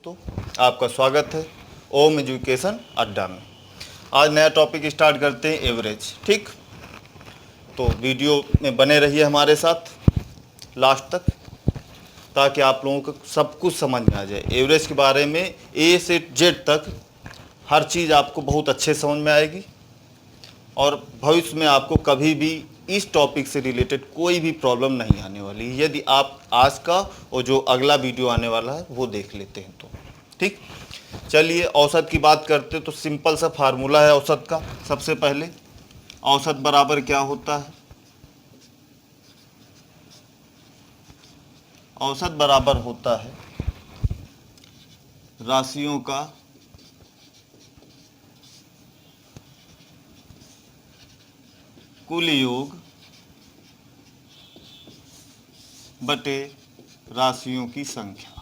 दोस्तों, आपका स्वागत है ओम एजुकेशन अड्डा में। आज नया टॉपिक स्टार्ट करते हैं, एवरेज। ठीक, तो वीडियो में बने रहिए हमारे साथ लास्ट तक, ताकि आप लोगों को सब कुछ समझ में आ जाए। एवरेज के बारे में ए से जेड तक हर चीज़ आपको बहुत अच्छे समझ में आएगी, और भविष्य में आपको कभी भी इस टॉपिक से रिलेटेड कोई भी प्रॉब्लम नहीं आने वाली है, यदि आप आज का और जो अगला वीडियो आने वाला है वो देख लेते हैं तो। ठीक, चलिए औसत की बात करते हैं। तो सिंपल सा फार्मूला है औसत का। सबसे पहले औसत बराबर क्या होता है? औसत बराबर होता है राशियों का कुल योग बटे राशियों की संख्या।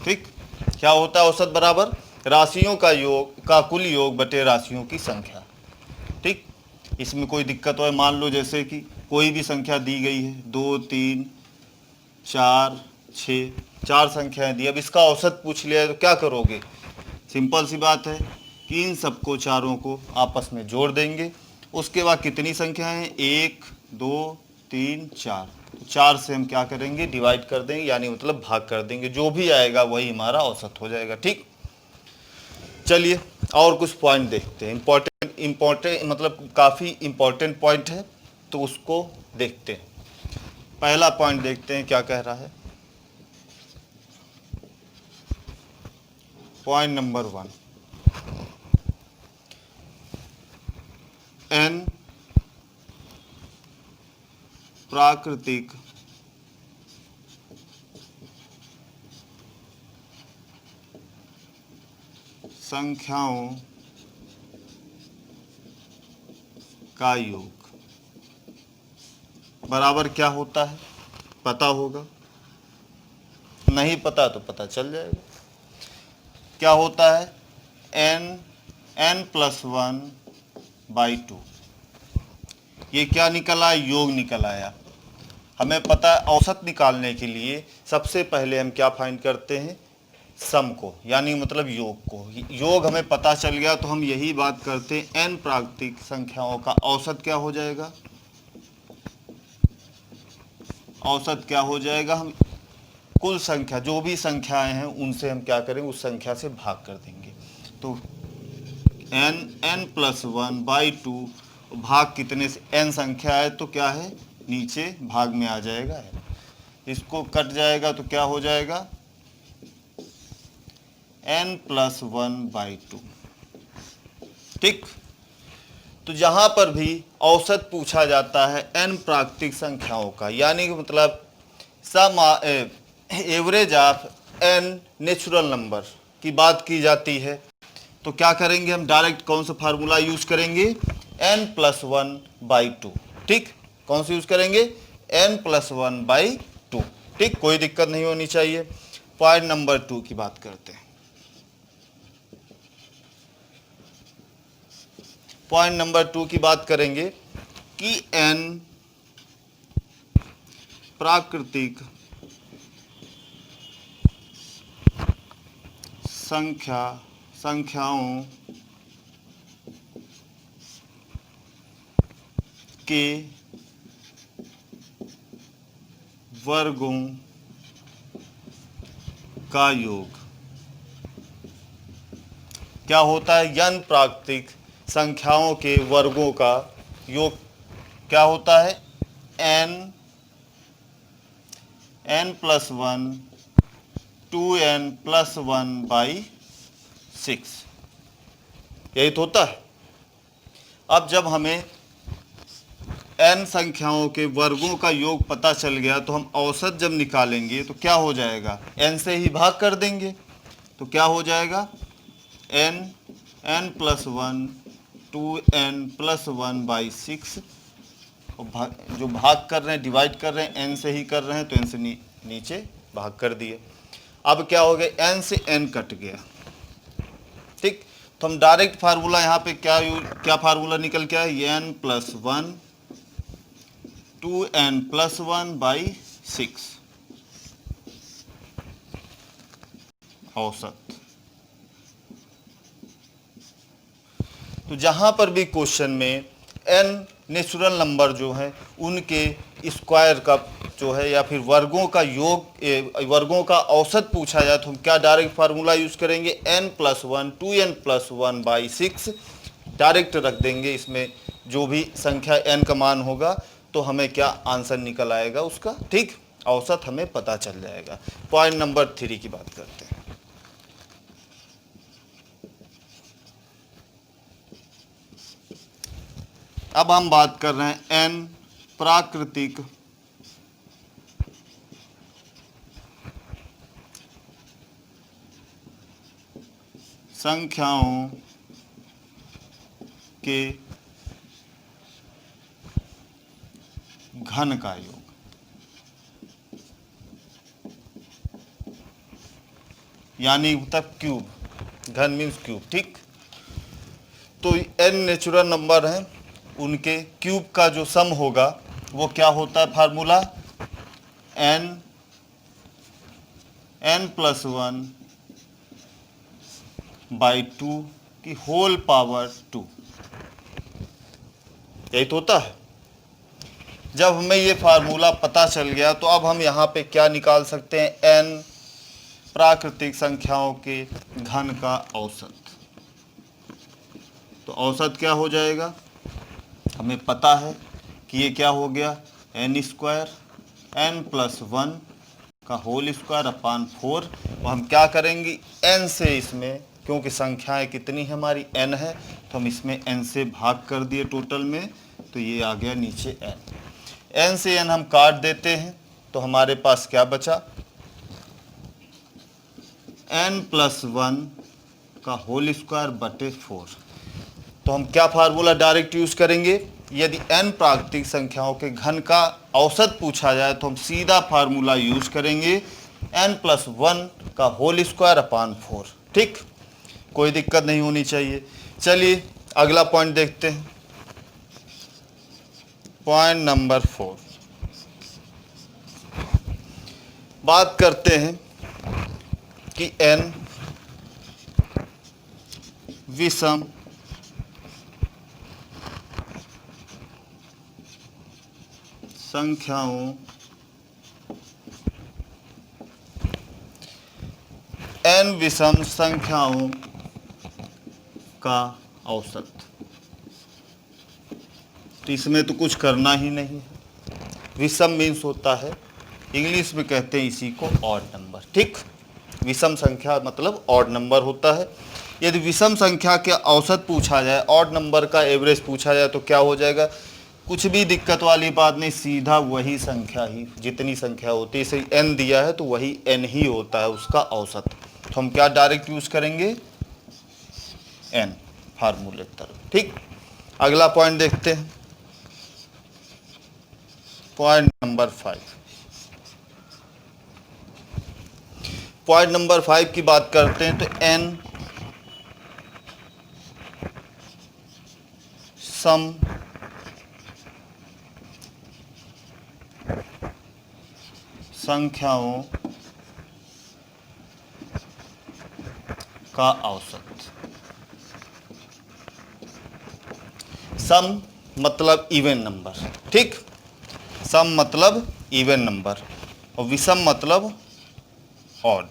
ठीक, क्या होता है औसत बराबर राशियों का योग का कुल योग बटे राशियों की संख्या। ठीक, इसमें कोई दिक्कत हो? मान लो जैसे कि कोई भी संख्या दी गई है, 2, 3, 4, 6, 4 संख्याएं दी। अब इसका औसत पूछ लिया है तो क्या करोगे? सिंपल सी बात है कि इन सबको चारों को आपस में जोड़ देंगे। उसके बाद कितनी संख्याएं हैं? 1, 2, 3, 4। तो 4 से हम क्या करेंगे? डिवाइड कर देंगे, यानी मतलब भाग कर देंगे। जो भी आएगा वही हमारा औसत हो जाएगा। ठीक, चलिए और कुछ पॉइंट देखते हैं। इम्पोर्टेंट मतलब काफ़ी इम्पोर्टेंट पॉइंट है, तो उसको देखते हैं। पहला पॉइंट देखते हैं क्या कह रहा है। पॉइंट नंबर 1, n प्राकृतिक संख्याओं का योग बराबर क्या होता है? पता होगा, नहीं पता तो पता चल जाएगा। क्या होता है? n+1/2। ये क्या निकला? योग निकल आया। हमें पता है औसत निकालने के लिए सबसे पहले हम क्या फाइंड करते हैं? सम को, यानी मतलब योग को। योग हमें पता चल गया तो हम यही बात करते हैं, n प्राकृतिक संख्याओं का औसत क्या हो जाएगा? औसत क्या हो जाएगा? हम कुल संख्या, जो भी संख्याएं हैं उनसे हम क्या करेंगे? उस संख्या से भाग कर देंगे। तो n+1/2, भाग कितने से? n संख्या है तो क्या है? नीचे भाग में आ जाएगा, इसको कट जाएगा तो क्या हो जाएगा? n+1/2। ठीक, तो जहां पर भी औसत पूछा जाता है n प्राकृतिक संख्याओं का, यानी कि मतलब sum average of n natural number की बात की जाती है, तो क्या करेंगे? हम डायरेक्ट कौन सा फार्मूला यूज करेंगे? n+1/2। ठीक, कौन सा यूज करेंगे? n+1/2। ठीक, कोई दिक्कत नहीं होनी चाहिए। पॉइंट नंबर 2 की बात करते हैं। पॉइंट नंबर 2 की बात करेंगे कि n प्राकृतिक संख्याओं के वर्गों का योग। क्या होता है? n प्राकृतिक संख्याओं के वर्गों का योग क्या होता है? n+1 2n+1/6, यही तो होता है। अब जब हमें n संख्याओं के वर्गों का योग पता चल गया तो हम औसत जब निकालेंगे तो क्या हो जाएगा? n से ही भाग कर देंगे, तो क्या हो जाएगा? n+1 2n+1/6। जो भाग कर रहे हैं, डिवाइड कर रहे हैं, n से ही कर रहे हैं, तो n से नीचे भाग कर दिए। अब क्या हो गया? n से n कट गया। ठीक, तो हम डायरेक्ट फार्मूला यहाँ पे क्या फार्मूला निकल के आया? n+1 2n+1/6 औसत। तो जहां पर भी क्वेश्चन में n नेचुरल नंबर जो है उनके स्क्वायर का जो है या फिर वर्गों का योग वर्गों का औसत पूछा जाए तो हम क्या डायरेक्ट फार्मूला यूज करेंगे, n+1 2n+1/6 डायरेक्ट रख देंगे। इसमें जो भी संख्या n का मान होगा तो हमें क्या आंसर निकल आएगा उसका, ठीक, औसत हमें पता चल जाएगा। पॉइंट नंबर 3 की बात करते हैं। अब हम बात कर रहे हैं n प्राकृतिक संख्याओं के घन का योग। यानी तब क्यूब, घन मीन्स क्यूब, ठीक। तो n नेचुरल नंबर हैं, उनके क्यूब का जो सम होगा वो क्या होता है फार्मूला, n+1/2 की होल पावर 2, यही तो होता है। जब हमें ये फार्मूला पता चल गया तो अब हम यहाँ पे क्या निकाल सकते हैं, n प्राकृतिक संख्याओं के घन का औसत। तो औसत क्या हो जाएगा, हमें पता है कि ये क्या हो गया, n² n+1 का होल स्क्वायर अपान 4। और हम क्या करेंगे, n से इसमें, क्योंकि संख्याएं कितनी है हमारी n है, तो हम इसमें n से भाग कर दिए टोटल में, तो ये आ गया नीचे n से n हम काट देते हैं तो हमारे पास क्या बचा, n+1 का होल स्क्वायर बटे 4। तो हम क्या फार्मूला डायरेक्ट यूज करेंगे, यदि n प्राकृतिक संख्याओं के घन का औसत पूछा जाए तो हम सीधा फार्मूला यूज करेंगे n+1 का होल स्क्वायर अपान 4, ठीक, कोई दिक्कत नहीं होनी चाहिए। चलिए अगला पॉइंट देखते हैं, पॉइंट नंबर 4। बात करते हैं कि n विषम संख्याओं n विषम संख्याओं का औसत। तो इसमें तो कुछ करना ही नहीं है, विषम मीन्स होता है, इंग्लिश में कहते हैं इसी को ऑड नंबर, ठीक। विषम संख्या मतलब ऑड नंबर होता है। यदि विषम संख्या के औसत पूछा जाए, ऑड नंबर का एवरेज पूछा जाए तो क्या हो जाएगा, कुछ भी दिक्कत वाली बात नहीं, सीधा वही संख्या ही, जितनी संख्या होती है, इसे n दिया है तो वही n ही होता है उसका औसत। तो हम क्या डायरेक्ट यूज करेंगे, n फार्मूले की तरफ, ठीक। अगला पॉइंट देखते हैं, पॉइंट नंबर 5। पॉइंट नंबर 5 की बात करते हैं तो n सम संख्याओं का औसत। सम मतलब इवन नंबर, ठीक, सम मतलब इवन नंबर और विषम मतलब ऑड,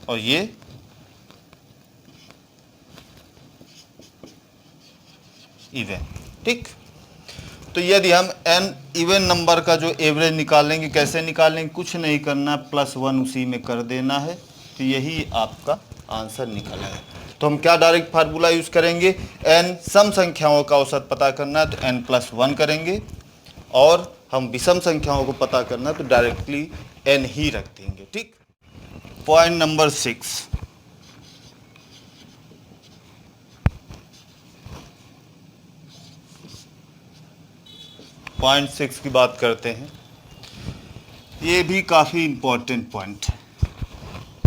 और ये इवन, ठीक। तो यदि हम n इवन नंबर का जो एवरेज निकालेंगे, कैसे निकालेंगे, कुछ नहीं करना, +1 उसी में कर देना है, तो यही आपका आंसर निकल आया। तो हम क्या डायरेक्ट फार्मूला यूज करेंगे, n सम संख्याओं का औसत पता करना है तो n+1 करेंगे, और हम विषम संख्याओं को पता करना है तो डायरेक्टली n ही रख देंगे, ठीक। पॉइंट नंबर 6, पॉइंट 6 की बात करते हैं। ये भी काफ़ी इम्पोर्टेंट पॉइंट है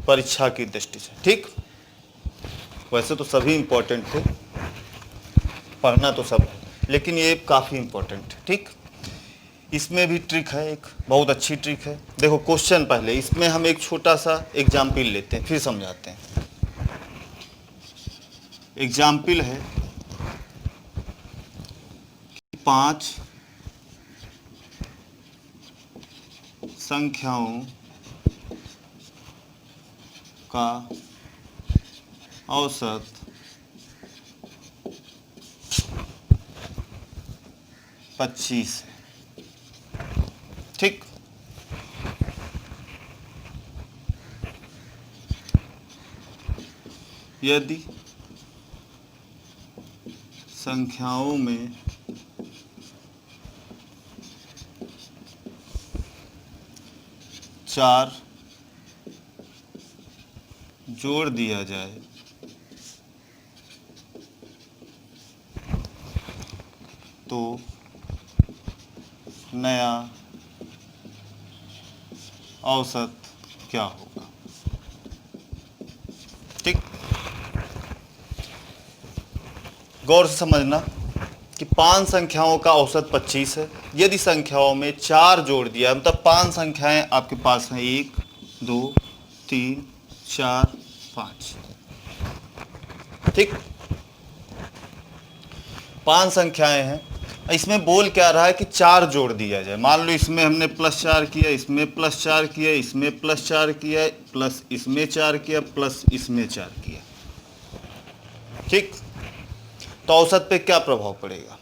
परीक्षा की दृष्टि से, ठीक। वैसे तो सभी इम्पोर्टेंट थे, पढ़ना तो सब है, लेकिन ये काफ़ी इम्पोर्टेंट है, ठीक। इसमें भी ट्रिक है, एक बहुत अच्छी ट्रिक है। देखो क्वेश्चन पहले, इसमें हम एक छोटा सा एग्जाम्पल लेते हैं फिर समझाते हैं। एग्जाम्पल है 5 संख्याओं का औसत 25 है। ठीक, यदि संख्याओं में 4 जोड़ दिया जाए तो नया औसत क्या होगा। ठीक, गौर से समझना कि 5 संख्याओं का औसत 25 है। यदि संख्याओं में 4 जोड़ दिया, मतलब 5 संख्याएं आपके पास हैं, 1 2 3 4 5। ठीक, 5 संख्याएं हैं, इसमें बोल क्या रहा है कि 4 जोड़ दिया जाए। मान लो इसमें हमने +4 किया, इसमें +4 किया, इसमें +4 किया, प्लस इसमें 4 किया, प्लस इसमें 4 किया। ठीक, तो औसत पे क्या प्रभाव पड़ेगा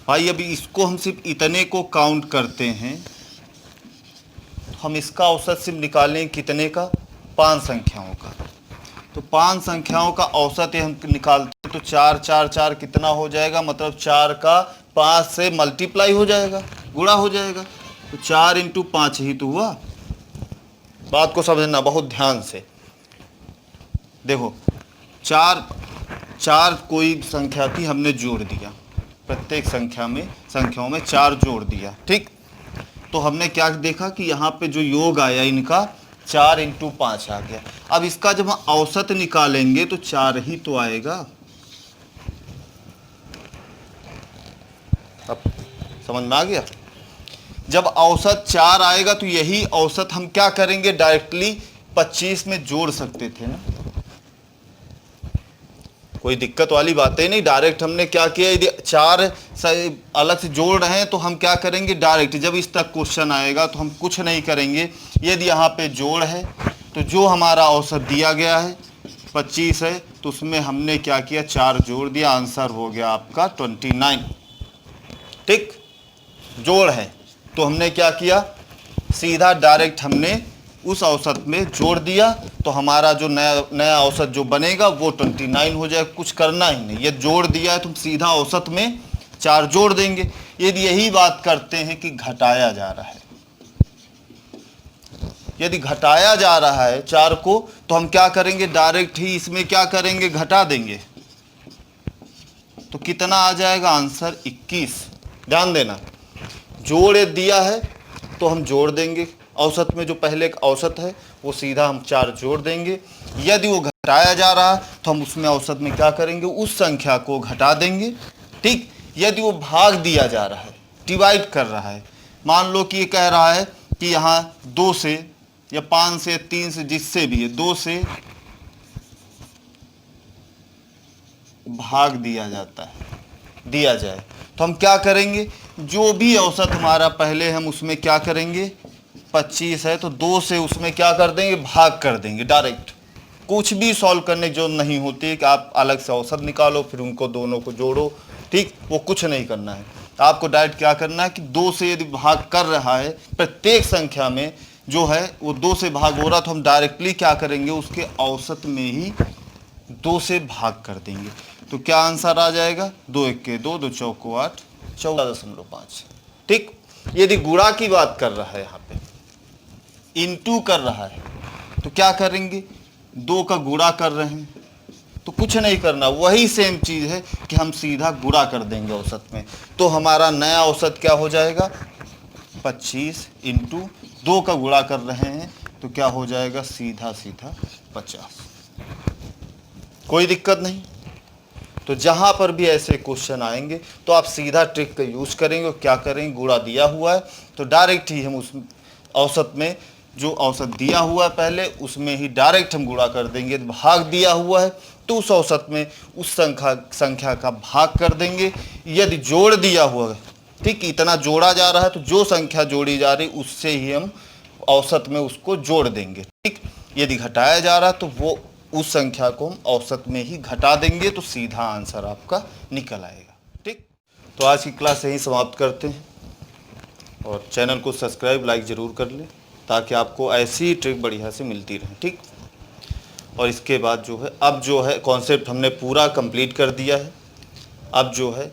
भाई। अभी इसको हम सिर्फ इतने को काउंट करते हैं, हम इसका औसत सिर्फ निकालें कितने का, 5 संख्याओं का। तो 5 संख्याओं का औसत ये हम निकालते हैं तो 4 4 4 कितना हो जाएगा, मतलब 4 का 5 से मल्टीप्लाई हो जाएगा, गुणा हो जाएगा। तो 4 × 5 ही तो हुआ। बात को समझना बहुत ध्यान से। देखो 4 कोई संख्या थी, हमने जोड़ दिया, प्रत्येक संख्याओं में 4 जोड़ दिया। ठीक, तो हमने क्या देखा कि यहाँ पे जो योग आया इनका 4 × 5 आ गया। अब इसका जब हम औसत निकालेंगे तो 4 ही तो आएगा। अब समझ में आ गया। जब औसत 4 आएगा तो यही औसत हम क्या करेंगे, डायरेक्टली 25 में जोड़ सकते थे ना, कोई दिक्कत वाली बातें नहीं। डायरेक्ट हमने क्या किया, यदि 4 अलग से जोड़ रहे हैं तो हम क्या करेंगे, डायरेक्ट जब इस तक क्वेश्चन आएगा तो हम कुछ नहीं करेंगे। यदि यहाँ पे जोड़ है तो जो हमारा औसत दिया गया है 25 है, तो उसमें हमने क्या किया, 4 जोड़ दिया, आंसर हो गया आपका 29। ठीक, जोड़ है तो हमने क्या किया, सीधा डायरेक्ट हमने उस औसत में जोड़ दिया, तो हमारा जो नया औसत जो बनेगा वो 29 हो जाएगा। कुछ करना ही नहीं, ये जोड़ दिया है तो हम सीधा औसत में 4 जोड़ देंगे। यदि यही बात करते हैं कि घटाया जा रहा है, यदि घटाया जा रहा है 4 को, तो हम क्या करेंगे, डायरेक्ट ही इसमें क्या करेंगे, घटा देंगे। तो कितना आ जाएगा, आंसर 21। ध्यान देना, जोड़ दिया है तो हम जोड़ देंगे, औसत में जो पहले एक औसत है वो सीधा हम 4 जोड़ देंगे। यदि वो घटाया जा रहा है तो हम उसमें औसत में क्या करेंगे, उस संख्या को घटा देंगे। ठीक, यदि वो भाग दिया जा रहा है, डिवाइड कर रहा है, मान लो कि ये कह रहा है कि यहाँ 2 से या 5 से 3 से, जिससे भी है 2 से भाग दिया जाता है, दिया जाए, तो हम क्या करेंगे, जो भी औसत हमारा पहले हम उसमें क्या करेंगे, 25 है तो 2 से उसमें क्या कर देंगे, भाग कर देंगे डायरेक्ट। कुछ भी सॉल्व करने की जरूरत नहीं होती कि आप अलग से औसत निकालो फिर उनको दोनों को जोड़ो। ठीक, वो कुछ नहीं करना है, आपको डायरेक्ट क्या करना है कि 2 से यदि भाग कर रहा है, प्रत्येक संख्या में जो है वो 2 से भाग हो रहा, तो हम डायरेक्टली क्या करेंगे, उसके औसत में ही 2 से भाग कर देंगे। तो क्या आंसर आ जाएगा, 2 1 के 2, 2 चौको 8, 14.5। ठीक, यदि गुणा की बात कर रहा है, यहाँ पे इनटू कर रहा है, तो क्या करेंगे, 2 का गुणा कर रहे हैं तो कुछ नहीं करना, वही सेम चीज़ है कि हम सीधा गुणा कर देंगे औसत में। तो हमारा नया औसत क्या हो जाएगा, 25 × 2 का गुणा कर रहे हैं तो क्या हो जाएगा, सीधा सीधा 50। कोई दिक्कत नहीं। तो जहाँ पर भी ऐसे क्वेश्चन आएंगे तो आप सीधा ट्रिक का यूज़ करेंगे और क्या करेंगे, गुणा दिया हुआ है तो डायरेक्ट ही हम उस औसत में, जो औसत दिया हुआ है पहले उसमें ही डायरेक्ट हम गुणा कर देंगे। भाग दिया हुआ है तो उस औसत में उस संख्या का भाग कर देंगे। यदि जोड़ दिया हुआ है, ठीक, इतना जोड़ा जा रहा है तो जो संख्या जोड़ी जा रही उससे ही हम औसत में उसको जोड़ देंगे। ठीक, यदि घटाया जा रहा है तो वो उस संख्या को हम औसत में ही घटा देंगे तो सीधा आंसर आपका निकल आएगा। ठीक, तो आज की क्लास यहीं समाप्त करते हैं और चैनल को सब्सक्राइब लाइक ज़रूर कर लें ताकि आपको ऐसी ट्रिक बढ़िया से मिलती रहे। ठीक, और इसके बाद जो है, अब जो है कॉन्सेप्ट हमने पूरा कंप्लीट कर दिया है। अब जो है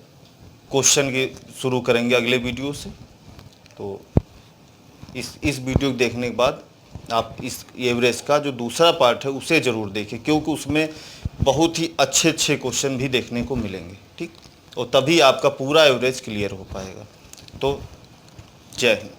क्वेश्चन की शुरू करेंगे अगले वीडियो से। तो इस वीडियो को देखने के बाद आप इस एवरेज का जो दूसरा पार्ट है उसे ज़रूर देखें, क्योंकि उसमें बहुत ही अच्छे अच्छे क्वेश्चन भी देखने को मिलेंगे। ठीक, और तभी आपका पूरा एवरेज क्लियर हो पाएगा। तो जय हिंद।